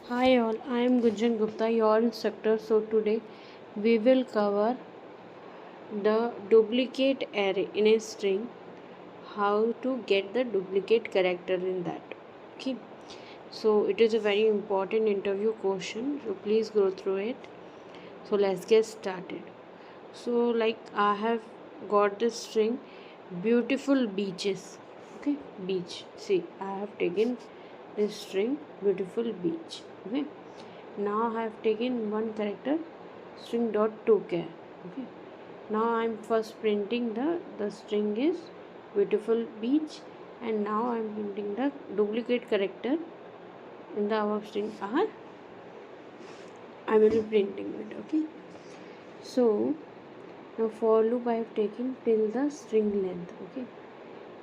Hi all, I am Gunjan Gupta, your instructor. So today we will cover the duplicate array in a string, how to get the duplicate character in that. Okay, so it is a very important interview question, so please go through it. So let's get started. So like I have got this string beautiful beaches. Okay, beach. See, I have taken this string beautiful beach. Okay, now I have taken one character string dot to char. Okay, now I'm first printing the string is beautiful beach, and now I'm printing the duplicate character in the above string are I will be printing it. Okay, so now for loop I have taken till the string length. Okay,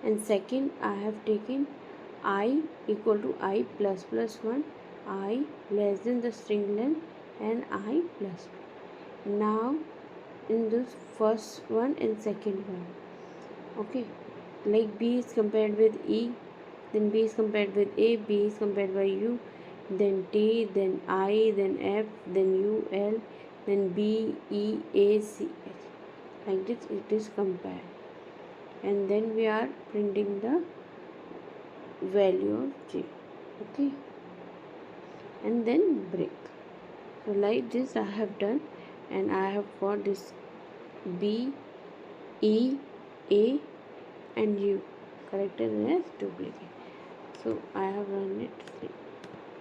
and second I have taken I equal to I plus plus 1, I less than the string length, and I plus 2. Now in this first one and second one, okay, like B is compared with E, then B is compared with A, B is compared by U, then T, then I, then F, then U, L, then B, E, A, C, H. Like this it is compared, and then we are printing the value of J. Okay, and then break. So like this I have done, and I have got this B, E, A, and U character as duplicate. So I have run it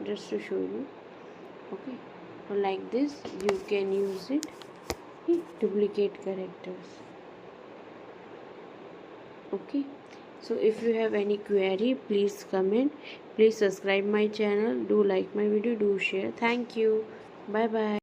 just to show you. Okay, so like this you can use it. Okay, duplicate characters. Okay, so if you have any query, please comment. Please subscribe my channel, do like my video, do share. Thank you. Bye bye.